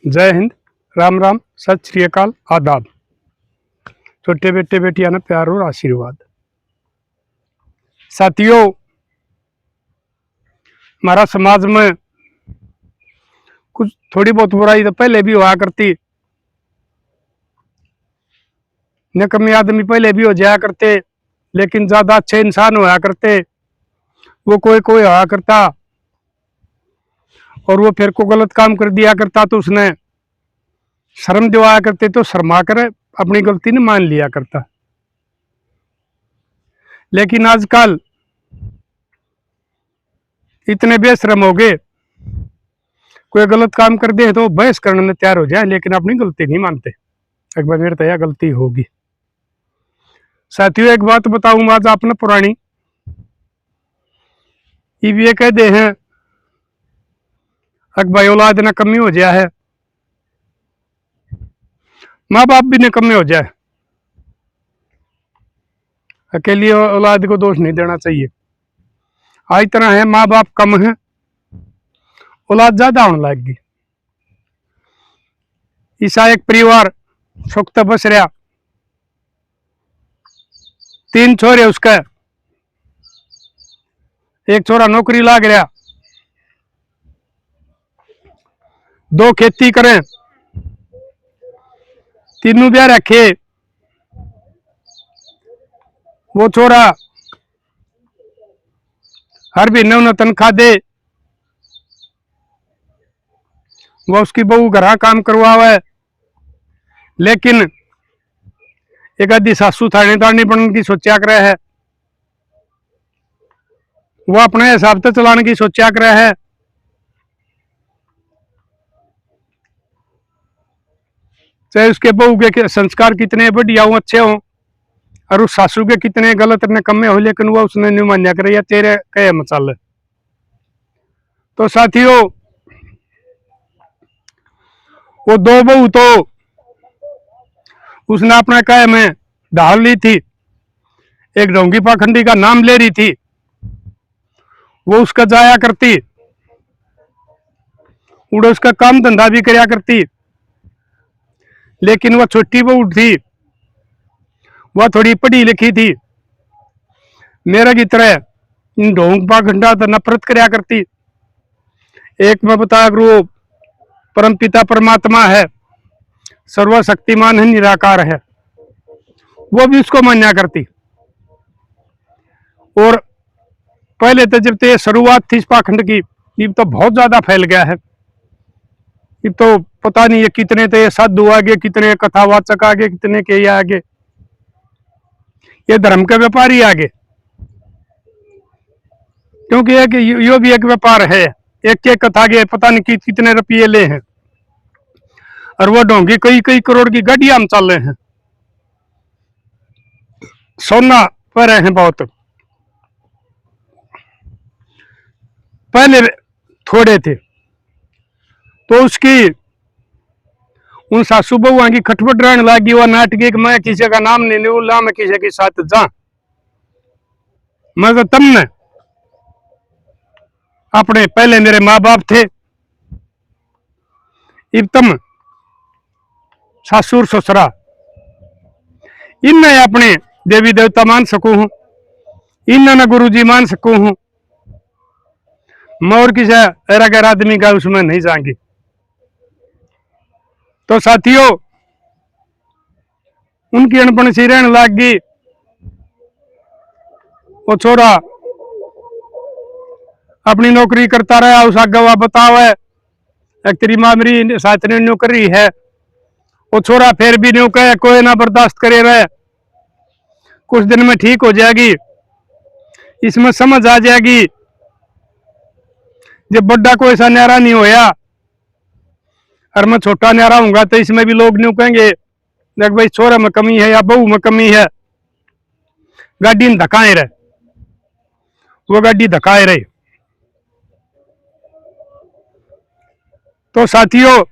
जय हिंद, राम राम, सत श्री अकाल, आदाब। छोटे बेटे बेटियां ना प्यार और आशीर्वाद। साथियों, हमारा समाज में कुछ थोड़ी बहुत बुराई तो पहले भी हुआ करती, निकम्मे आदमी पहले भी हो जाया करते, लेकिन ज्यादा अच्छे इंसान होया करते। वो कोई कोई होया करता और वो फिर को गलत काम कर दिया करता तो उसने शर्म दिवाया करते, तो शर्मा कर अपनी गलती नहीं मान लिया करता। लेकिन आजकल इतने बेशरम हो गए, कोई गलत काम कर दे तो बहस करने में तैयार हो जाए, लेकिन अपनी गलती नहीं मानते। एक बार मेरे तैयार गलती होगी। साथियों, एक बात बताऊं आज आपने पुरानी, ये कह दे हैं भाई औलाद न कमी हो जाए है, माँ बाप भी निकम्मे हो जाए। अकेली औलाद को दोष नहीं देना चाहिए। आज तरह है, माँ बाप कम है, औलाद ज्यादा होने लगेगी। ईसा एक परिवार सुख तो बस रहा, 3 छोरे उसका, एक छोरा नौकरी लाग रहा, 2 खेती करें, तीनों ब्याह रखे। वो छोरा हर महीने उन्हें तनख्वाह दे, वो उसकी बहू घर काम करवावे, लेकिन एक आधी सासू थानेदारनी बनने की सोचा कर है, वो अपने हिसाब से चलाने की सोचा कर है। चाहे उसके बहू के संस्कार कितने बढ़िया हो, अच्छे हो, और उस सासू के कितने गलत निकम्मे हो, लेकिन वो उसने नहीं मान्या करे, या तेरे कहे मचाल। तो साथियों, वो 2 बहू तो उसने अपना कहे में ढाल ली थी, एक ढोंगी पाखंडी का नाम ले रही थी, वो उसका जाया करती, उड़े उसका काम धंधा भी कराया करती। लेकिन वह छोटी बहू थी, वह थोड़ी पढ़ी लिखी थी, मेरा की तरह इन ढोंग पाखंडा तो नफरत कराया करती। एक मैं बताया करूँ, परम पिता परमात्मा है, सर्वशक्तिमान है, निराकार है, वो भी उसको मान्या करती। और पहले तो जब ये शुरुआत थी इस पाखंड की, ये तो बहुत ज्यादा फैल गया है। ये तो पता नहीं, ये कितने तो ये साधु आगे, कितने कथावाचक आगे, कितने के आगे, ये धर्म के व्यापारी आगे। क्योंकि एक यो भी एक व्यापार है, एक कथा के पता नहीं कितने रुपये ले हैं, और वो ढोंगी कई कई करोड़ की गाड़ियां हम चल रहे हैं, सोना पर हैं बहुत। पहले थोड़े थे तो उसकी उन सासू बहुआ की खटपट रहने लगी। वह नाटक मैं किसी का नाम नहीं लू, ला मैं किसी के साथ जा, मैं तो तुमने अपने पहले मेरे माँ बाप थे, इब तुम सासुर ससुरा, इनमें अपने देवी देवता मान सकू हूं, इन्हें गुरु जी मान सकू हूं, मैं और किसी ऐरा गैर आदमी का उसमें नहीं जाएंगे। तो साथियों, उनकी अनपण सी रहने लग गई। वो छोरा अपनी नौकरी करता रहा, उस गवाह बताओ है एक तेरी माँ मेरी साथ ने न्यू करी है। वो छोरा फिर भी न्यू कहे, कोई ना बर्दाश्त करे रहे, कुछ दिन में ठीक हो जाएगी, इसमें समझ आ जाएगी। जब बड्डा कोई ऐसा न्यारा नहीं होया और मैं छोटा न्यारा हूंगा, तो इसमें भी लोग न्यू कहेंगे देख भाई छोरा में कमी है या बहू में कमी है, गाड़ी धकाए रहे, वो गाड़ी धकाए रहे। तो साथियों,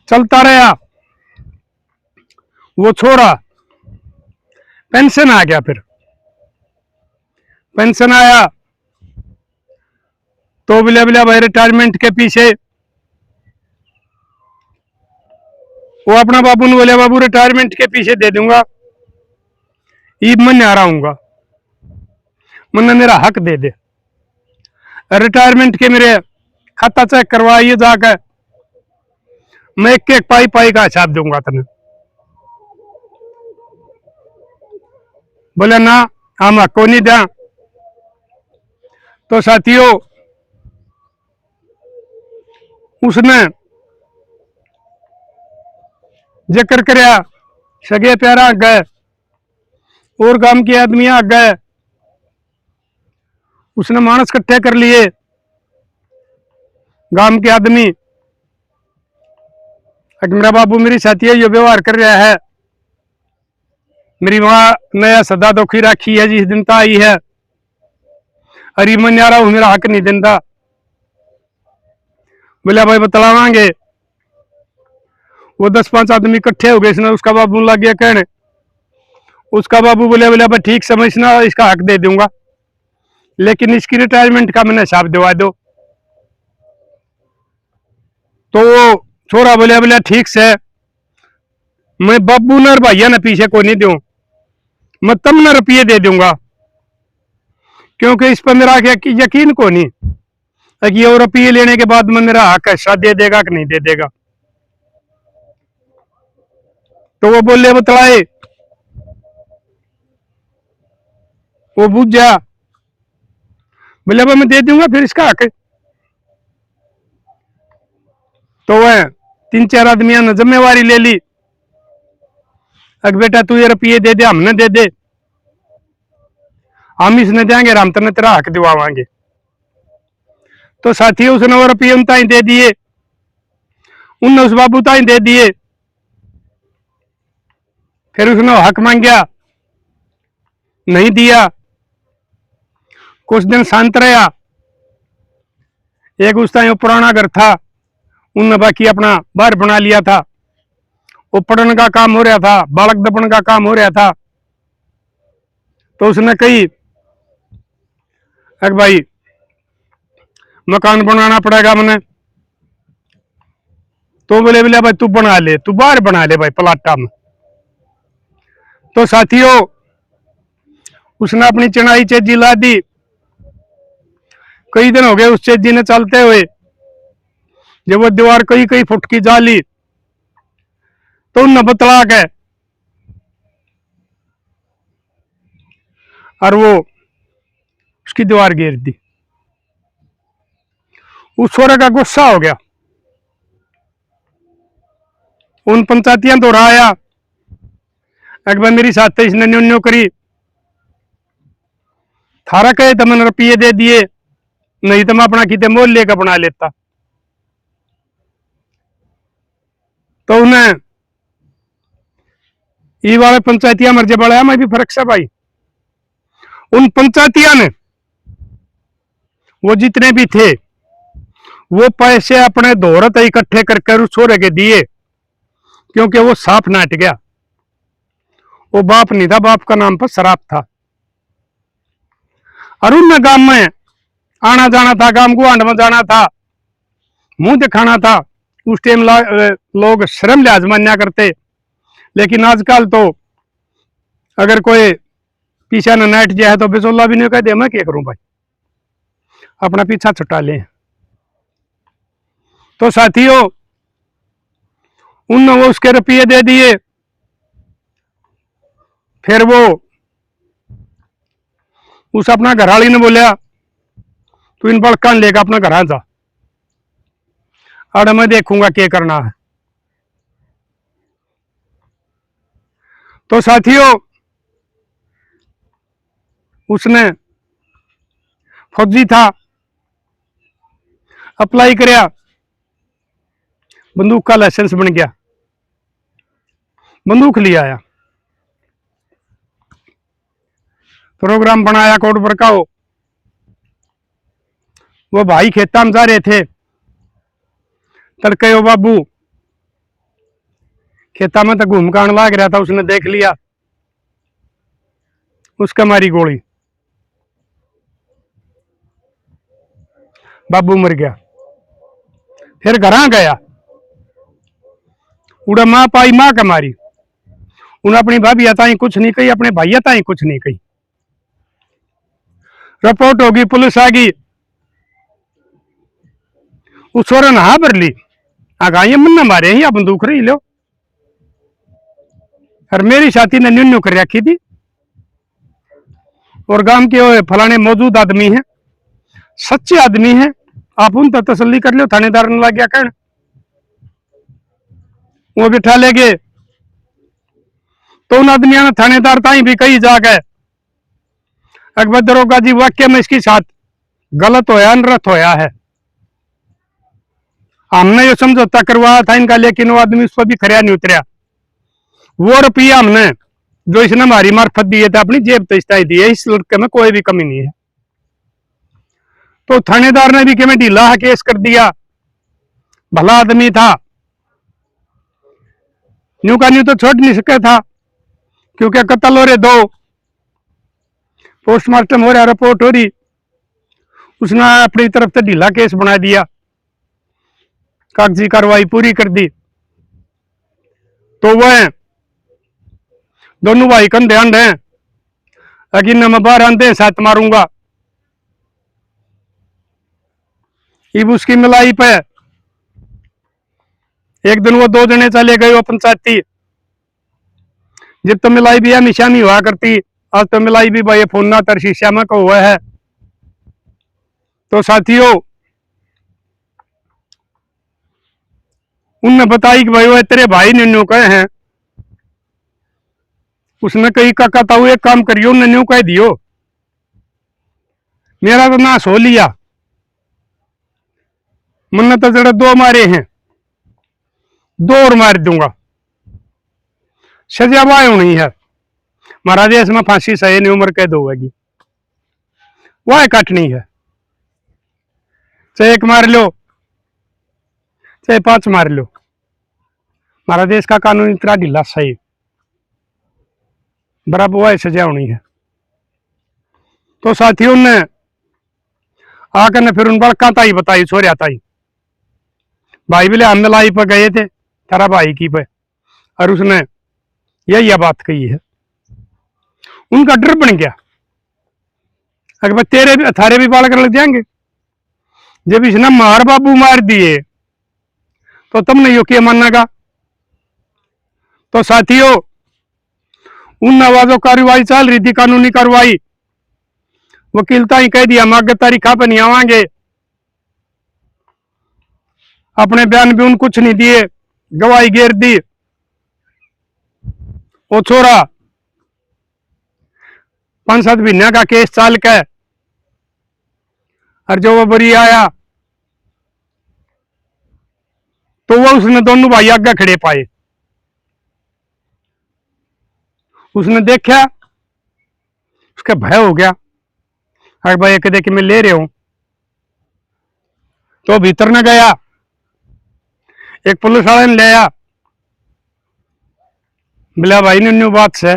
चलता रहा, वो छोरा पेंशन आ गया। फिर पेंशन आया तो बिला बिला भाई रिटायरमेंट के पीछे वो अपना बाबू ने बोले, बाबू रिटायरमेंट के पीछे दे दूंगा, ईब मैं आ रहा मैंने मेरा हक दे दे। रिटायरमेंट के मेरे खाता चेक करवाइए जाकर, मैं एक एक पाई पाई का हिसाब दूंगा तुम्हें। बोले ना, हम हक को नहीं दें। तो साथियों, उसने जिक्र करया, सगे प्यारा आ गए और गांव के आदमी आ गए, उसने मानस इकट्ठे कर लिए। गांव के आदमी, मेरा बाबू मेरी साथी है, यो व्यवहार कर रहा है, मेरी माँ नया सदा दुखी राखी है जिस दिन ता आई है, अरे मैं आ रहा हूं, मेरा हक नहीं देता। बोले भाई बतलावांगे। वो 10-5 आदमी इकट्ठे हो गए, इसने उसका बाबू लग गया कहने। उसका बाबू बोले, बोले भाई ठीक समझना, इसका हक दे दूंगा, लेकिन इसकी रिटायरमेंट का मैंने हिसाब दिवा दो। तो वो छोरा बोले, बोले ठीक से, मैं बाबू ने और भैया ने पीछे को नहीं दूं, मैं तुमने रुपये दे दूंगा, क्योंकि इस पर मेरा यकीन को नहीं कि ये रुपये लेने के बाद में मेरा हक हिस्सा दे देगा कि नहीं दे देगा। तो वो बोले बतलाए, वो बुझ जा, बोले मैं दे दूंगा फिर इसका हक। तो वह 3-4 आदमियों ने जिम्मेवारी ले ली, अग बेटा तू ये रुपये दे दे, हमने दे दे, हम इसने देंगे, हम तेने तेरा हक दिवावांगे। तो साथियों, उसने वो रुपये उन ताई दे दिए, उनने उस बाबू ताई दे दिए। फिर उसने हक मांगया, नहीं दिया। कुछ दिन शांत रहा। एक उस टाइम पुराना घर था, उनने बाकी अपना बाहर बना लिया था, वो पढ़ने का काम हो रहा था, बालक दपन का काम हो रहा था। तो उसने कही, अरे भाई मकान बनाना पड़ेगा मैंने। तो बोले, बोले भाई तू बना ले, तू बाहर बना ले भाई प्लाटा में। तो साथियों, उसने अपनी चढ़ाई चेजी ला दी। कई दिन हो गए उस चेजी ने चलते हुए, जब वो दीवार कई कई फुट की जा ली, तो उन बतला के और वो उसकी दीवार गिर दी। उस छोरे का गुस्सा हो गया, उन पंचायतियां दोहराया, एक बार मेरी साथ इसने न्यो न्यो करी, थारा कहे तो मैंने रुपये दे दिए, नहीं तो मैं अपना किते मोल लेकर बना लेता। तो उन्हें ये वाले पंचायतियां मर्जे बढ़ाया, मैं भी फर्क से भाई। उन पंचायतियां ने, वो जितने भी थे, वो पैसे अपने दोहरत इकट्ठे कर उस छोरे के दिए, क्योंकि वो साफ नाट गया। वो बाप नहीं था, बाप का नाम पर शराब था। और उन गांव में आना जाना था, गांव गुआंड में जाना था, मुंह दिखाना था। उस टाइम लोग श्रम लिहाज मान्या करते, लेकिन आजकल तो अगर कोई पीछा न नाट जाए तो बिचौला भी नहीं कह दे, मैं क्या करूं भाई, अपना पीछा छुटा ले। तो साथियों, उनने वो उसके रुपये दे दिए। फिर वो उस अपना घरवाली ने बोलिया, तू इन बड़का लेकर अपना घर जा, और मैं देखूंगा क्या करना है। तो साथियों, उसने फौजी था, अप्लाई करया, बंदूक का लाइसेंस बन गया, बंदूक ले आया, प्रोग्राम बनाया कोर्ट पर का हो। वो भाई खेता में जा रहे थे, तड़के वो बाबू खेता में तो घूम कान लाग रहा था, उसने देख लिया, उसका मारी गोली, बाबू मर गया। फिर घर गया, उड़ा माँ पाई माँ का मारी। उन अपनी भाभी ताई कुछ नहीं कही, अपने भाई ताई कुछ नहीं कही। रिपोर्ट होगी, पुलिस आ गई, उस छोरा ने हाँ भर ली, आगा ये मन मारे या बंदूक रही लो। और मेरी साथी ने न्यू न्यू कर रखी थी, और गांव के फलाने मौजूद आदमी है, सच्चे आदमी है, आप उन तक तसल्ली कर लो। थानेदार ने लग गया कहने, वो बिठा ले गए। तो उन आदमियों ने थानेदार ताई भी कही जाके, अकबर दरोगा जी वाक्य में इसके साथ गलत होया, अनर्थ होया है। हमने ये समझौता करवाया था इनका, लेकिन वो आदमी उस पर भी खरिया नहीं उतरिया। वो रुपया हमने जो इसने हमारी मार्फत दिए थे अपनी जेब तय दिए, इस लड़के में कोई भी कमी नहीं है। तो थानेदार ने भी कि मैं ढीला केस कर दिया, भला आदमी था, न्यू का न्यू तो छोड़ नहीं सके था, क्योंकि कत्ल हो रहे दो, पोस्टमार्टम हो रहा, रिपोर्ट हो रही, उसने अपनी तरफ से ढीला केस बना दिया, कागजी कार्रवाई पूरी कर दी। तो वह दोनों भाई कंधे अंड हैं, अगिन मैं बाहर आंदे साथ मारूंगा। इब उसकी मिलाई पे एक दिन वो दो जने चले गए, वो पंचायती, जब तो मिलाई भी हमेशा नहीं हुआ करती, आज तो मिलाई भी भाई फोन ना तर शीशा में को हुआ है। तो साथियों, उनने बताई कि भाई वो तेरे भाई ने न्यू कहे हैं, उसने कही काका ताऊ एक काम करियो, उन्हें न्यू कह दियो, मेरा तो नाश हो लिया, मन्ने तो जरा दो मारे हैं, दो और मार दूंगा, सजा वायु नहीं है, महाराज इसमें फांसी सही नहीं, उम्र कैद होगी, वह काटनी है, चाहे एक मार लो चाहे 5 मार लो, हमारा देश का कानून इतना ढीला सही, बराबर वह सजा होनी है। तो साथियों ने आकर ने फिर उन बड़का ताई बताई, छोरिया ताई, भाई बोले हम लाई पर गए थे तेरा भाई की पे, और उसने यही बात कही है। उनका डर बन गया, अगर तेरे भी थारे भी बाल कर लग जाएंगे, जब इसने मार बाबू मार दिए तो तुमने यो क्या मानेगा। तो साथियों, उन नवाजों कार्रवाई चल रही थी, कानूनी कार्रवाई, वकील ताई कह दिया हम आगे तारीखा पर नहीं आवांगे, अपने बयान भी उन कुछ नहीं दिए, गवाही घेर दी। वो छोरा 5-7 महीने का केस चाल के, और जो वो बरी आया तो वो उसने दोनों भाई आगे खड़े पाए, उसने देखा, उसका भय हो गया, अरे भाई एक देख मैं ले रहे हूं, तो भीतर न गया, एक पुलिस वाले ने ले आया, बोला भाई ने न्यू बात से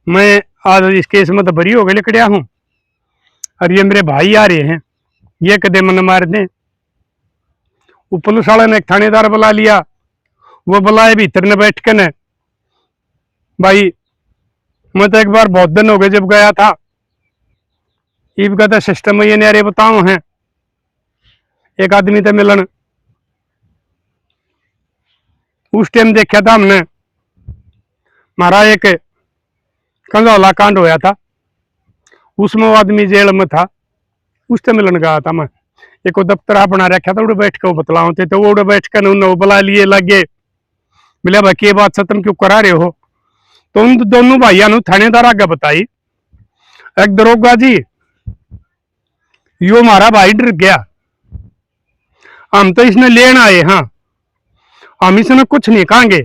मैं आज इस केस में तो बरी हो गई लिखड़िया हूं, और ये मेरे भाई आ रहे हैं, ये कदे मन मार दें। वो पुलिस वाले ने एक थानेदार बुला लिया, वो बुलाए भीतर ने बैठ के ने, भाई मैं तो एक बार बहुत दिन हो गए जब गया था, ईब का तो सिस्टम ये नारे बताओ हैं, एक आदमी तो मिलन, उस टाइम देखा था हमने, हमारा एक कंजौला कांड होया था, उसमें वो आदमी जेल में था, उससे मिलन गया था मैं, एक दफ्तर बना रखा था, उड़े बैठ के वो बतलाओ थे, तो वो उड़े बैठ कर उन्हें बुला लिए, लगे बोले भाई के बात तुम क्यों करा रहे हो। तो उन दोनों भाइयों ने थानेदार आगे बताई, एक दरोगा जी यो हमारा भाई डर गया, हम तो इसने लेना आए, हाँ हम इसने कुछ नहीं कहेंगे,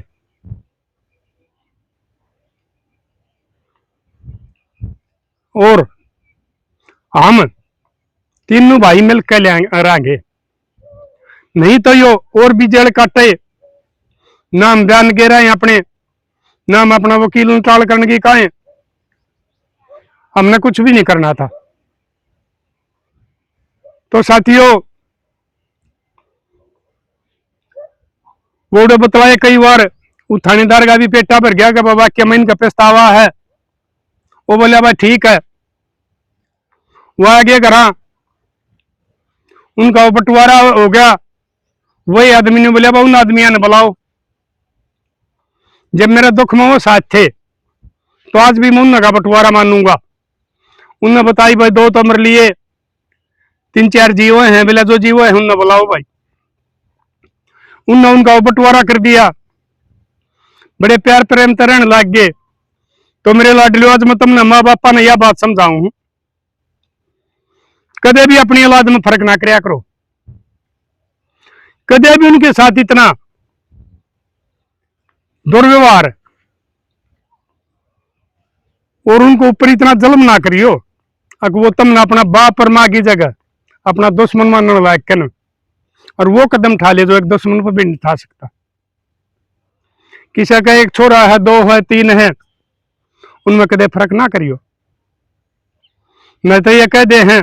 और हम तीनों भाई मिलकर लेंगे, नहीं तो यो और भी जेल काटे, नाम बयान गे रहे हैं अपने, नाम अपना वकील टाल करने की कहें, हमने कुछ भी नहीं करना था। तो साथियों, वो बतलाए कई बार। वो थानेदार का भी पेटा भर गया कि बाबा क्या मैं इनका पछतावा है। वो बोले भाई ठीक है। वो आगे करा, उनका वो बंटवारा हो गया। वही आदमी ने बोला उन आदमियों ने बुलाओ, जब मेरे दुख में वो साथ थे तो आज भी मैं उनका बंटवारा मानूंगा। उनने बताई भाई 2 तो मर लिए, 3-4 जीवो हैं, बोला जो जीवो है उनने बुलाओ भाई। उनने उनका बंटवारा कर दिया। बड़े प्यार प्रेम तरह लग गए। तो मेरे लाडलियो आज मैं तुमने माँ बापा ने यह बात समझाऊं हूं, कदे भी अपनी औलाद में फर्क ना करया करो, कदे भी उनके साथ इतना दुर्व्यवहार और उनको ऊपर इतना जुल्म ना करियो। अगर वो तुमने अपना बाप और माँ की जगह अपना दुश्मन मानने लायक कर, और वो कदम उठा ले जो एक दुश्मन पर भी नहीं उठा सकता। किसी का एक छोरा है, 2 है, 3 है, उनमें कदे फर्क ना करियो। मैं तो ये कह दे हैं,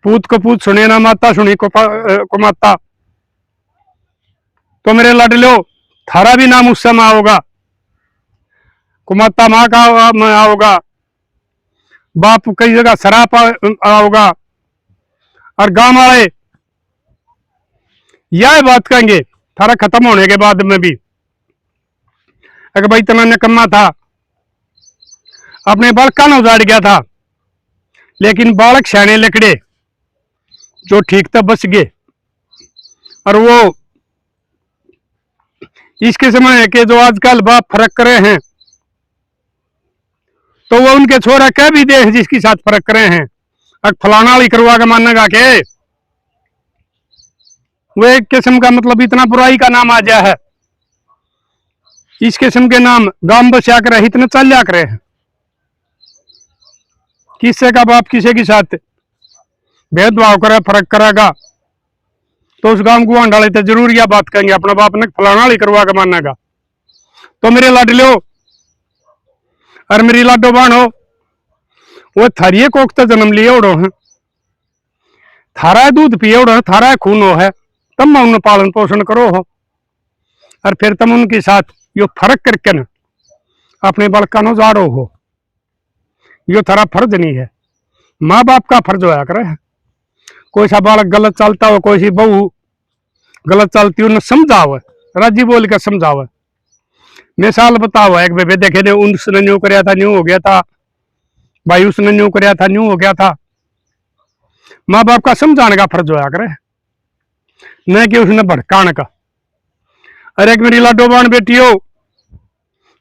पूत को पूत सुने ना माता, सुनी को माता। तो मेरे लाडलो थारा भी नाम उस समय आओगा, कुमाता माँ का आओगा, बाप कई जगह शराब आओगा। और गांव वाले यह बात कहेंगे थारा खत्म होने के बाद में भी, अगर भाई इतना निकम्मा था, अपने बालका ने उजाड़ गया था, लेकिन बालक सियाने लकड़े जो ठीक तो बच गए। और वो इसके समय के जो आजकल बाप फर्क करे हैं, तो वो उनके छोरा कह भी दे जिसके साथ फर्क करे हैं, अब फलाना वाली करवा के मानेगा के वो एक किस्म का मतलब इतना बुराई का नाम आ गया है। इस किस्म के नाम गांव बचा कर हित न चल जा करे हैं। किससे का बाप किसी के साथ भेदभाव करे, फर्क करेगा, तो उस गांव को डाले तो जरूर यह बात कहेंगे अपना बाप ने फलाना वाली करवा के मानेगा। तो मेरे लाडलो और मेरी लाडो बाणो, वो थारिये कोख तो जन्म लिए उड़ो है, थारा दूध पिए उड़ो है, थारा खून हो है, तब उन्हें पालन पोषण करो हो, और फिर तुम उनके साथ यो फर्क करके न अपने बालका नो जाड़ो हो। यो थारा फर्ज नहीं है, माँ बाप का फर्ज होया करे। कोई सा बालक गलत चलता हो, कोई सी बहू गलत चलती हो, उन्हें समझाओ, राजी बोल कर समझाओ। मिसाल बताओ, एक बेबे देखे दे उसने न्यू कराया था, न्यू हो गया था, भाई उसने न्यू कराया था, न्यू हो गया था। माँ बाप का समझाने का फर्ज होया करे, न कि उसने भड़काने का। अरे एक मेरी लाडो बाण बेटियों,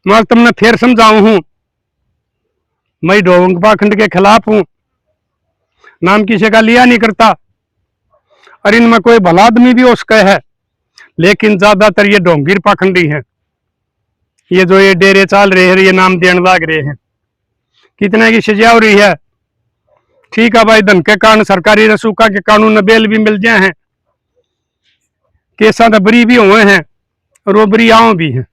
मैं तुमने फिर समझाऊ हूं, मैं ढोंग पाखंड के खिलाफ हूं, नाम किसी का लिया नहीं करता। और इनमें कोई भला आदमी भी हो सके है, लेकिन ज्यादातर ये ढोंगीर पाखंडी हैं। ये जो ये डेरे चाल रहे हैं, ये नाम देने लाग रहे हैं, कितने की सजा हो रही है। ठीक है भाई, धन के कारण सरकारी रसूखा के कानून में बेल भी मिल जाए हैं, केसा तो बरी भी हुए हैं और वो बरी आओ भी हैं,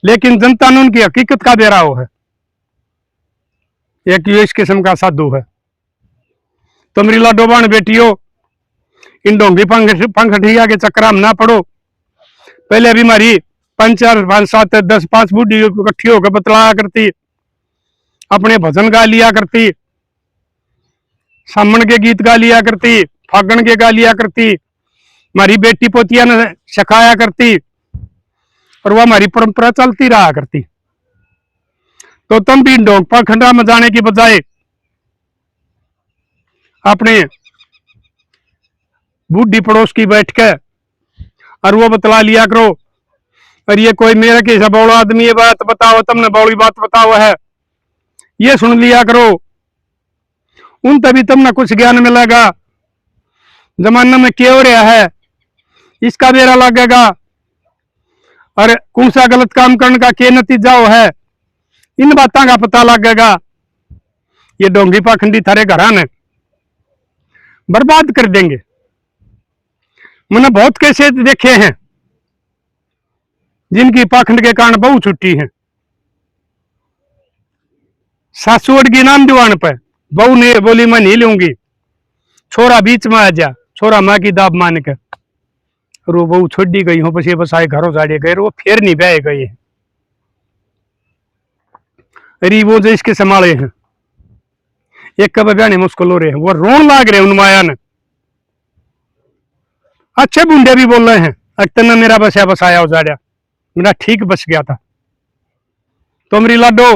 लेकिन जनता ने उनकी हकीकत का बेरा हो है। एक इस किस्म का साधु है। तो मेरी लाडो बाण बेटियों, इन ढोंगी पंखठिया के चक्कर में ना पड़ो। पहले अभी हमारी 5, 4, 5, 7, 10, 5 बूढ़ी इकट्ठी होकर बतलाया करती, अपने भजन गा लिया करती, सामन के गीत गा लिया करती, फागण के गा लिया करती, हमारी बेटी पोतिया ने सिखाया करती, और वह हमारी परंपरा चलती रहा करती। तो तुम भी ढोंग पाखंडा में जाने की बजाय अपने बूढ़ी पड़ोस की बैठ के और वो बतला लिया करो। और ये कोई मेरे के बौड़ा आदमी ये बात बताओ, तुमने बौड़ी बात बताओ है, ये सुन लिया करो, उन तभी तुमने कुछ ज्ञान मिलेगा। जमाना में क्या हो रहा है इसका बेरा लगेगा, और कौन सा गलत काम करने का क्या नतीजा हो है, इन बातों का पता लगेगा। ये ढोंगी पाखंडी थारे घर ने बर्बाद कर देंगे। मैंने बहुत कैसे देखे हैं जिनकी पाखंड के कारण बहु छुट्टी है। सासू अड़गी नाम दीवान पर, बहू ने बोली मैं नहीं लूंगी, छोरा बीच में आ जा, छोरा माँ की दाब मान कर और वो बहू छोड़ी गई हो पछी बसाए घरों जाड़े गए वो फिर नहीं ब्याह गए। अरे वो जो इसके संभाले हैं एक कब ब्याह मुश्किल हो रहे हैं, वो रोन लाग रहे हैं उन माया ने। अच्छे बुंडे भी बोल रहे हैं अक्तना मेरा बसा बसाया उजाड़िया, मेरा ठीक बच गया था। तो मेरी लाडो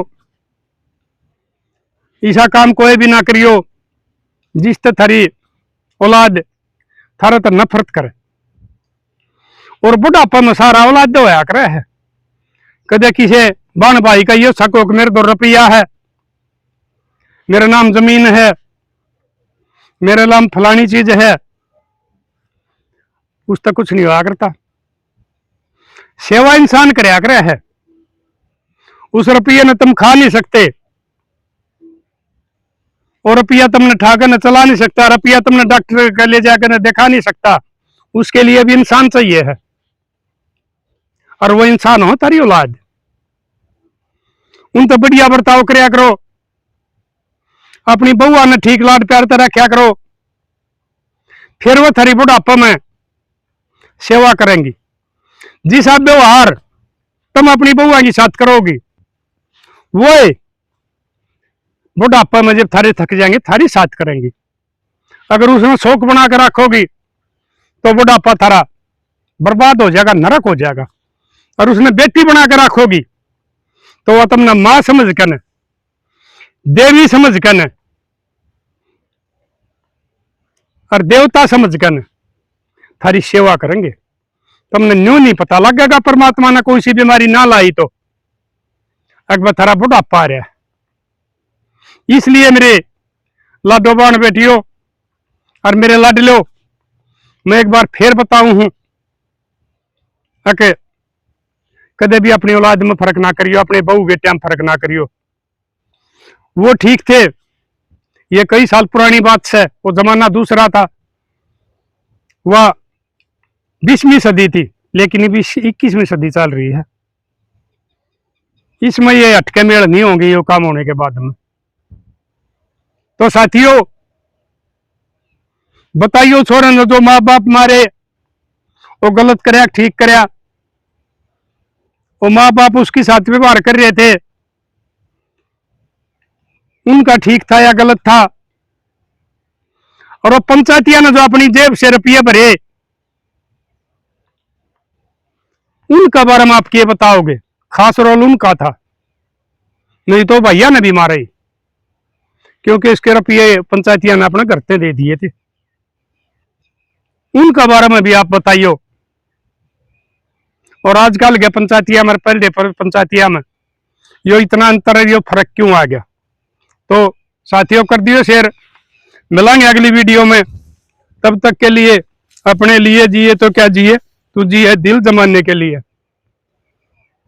ऐसा काम कोई भी ना करियो जिससे थारी औलाद थारा तो नफरत करे। और बुढ़ापा में सारा औलाद होया करे है, कदे किसे बाण भाई का ये सको मेरे 2 रुपया है, मेरा नाम जमीन है, मेरे नाम फलानी चीज है, उस तक कुछ नहीं हुआ करता। सेवा इंसान करया करे है, उस रुपये ने तुम खा नहीं सकते और रुपया तुमने ठाकर न चला नहीं सकता, रुपया तुमने डॉक्टर के ले जाकर न दिखा नहीं सकता, उसके लिए भी इंसान चाहिए है। और वो इंसान हो तारी औलाद, उन तो बढ़िया बर्ताव करया करो, अपनी बहुआ ने ठीक लाड प्यार से रखा करो, फिर वो थारी बुढ़ापा में सेवा करेंगी। जिस व्यवहार तुम अपनी बहुआ की साथ करोगी वो बुढ़ापा में जब थारे थक जाएंगे थारी साथ करेंगी। अगर उसमें शौक बना कर रखोगी तो बुढ़ापा थारा बर्बाद हो जाएगा, नरक हो जाएगा। और उसने बेटी बना कर रखोगी तो वह तुमने मां समझ कर, देवी समझ कर और देवता समझ कर थारी सेवा करेंगे। तुमने न्यू नहीं पता लगेगा परमात्मा ने कोई सी बीमारी ना लाई तो अकबर थारा बुढ़ापा आ रहा है। इसलिए मेरे लाडो बाण बेटियों और मेरे लाडलो, मैं एक बार फिर बताऊं हूं कि कदे भी अपनी औलाद में फर्क ना करियो, अपने बहू बेटिया में फर्क ना करियो। वो ठीक थे, ये कई साल पुरानी बात है, वो जमाना दूसरा था, वह 20वीं सदी थी, लेकिन 21वीं सदी चल रही है। इसमें ये हटके मेल नहीं होंगे ये काम होने के बाद में। तो साथियों बताइयो छोरे ने जो माँ बाप मारे वो गलत करया ठीक करया, वो माँ बाप उसके साथ व्यवहार कर रहे थे, उनका ठीक था या गलत था। और वो पंचायतिया ने जो अपनी जेब से रुपये भरे उनका बारे में आप क्या बताओगे? खास रोल उनका था, नहीं तो भैया ने भी मारा ही, क्योंकि इसके रुपये पंचायतिया ने अपने घर पे दे दिए थे। उनका बारे में भी आप बताइयो। और आजकल के पंचायतिया में पहले पंचायतिया में यो इतना अंतर है, यो फर्क क्यों आ गया? तो साथियों कर दियो शेयर, मिलेंगे अगली वीडियो में। तब तक के लिए अपने लिए जिए तो क्या जिए, तू जिए दिल जमाने के लिए।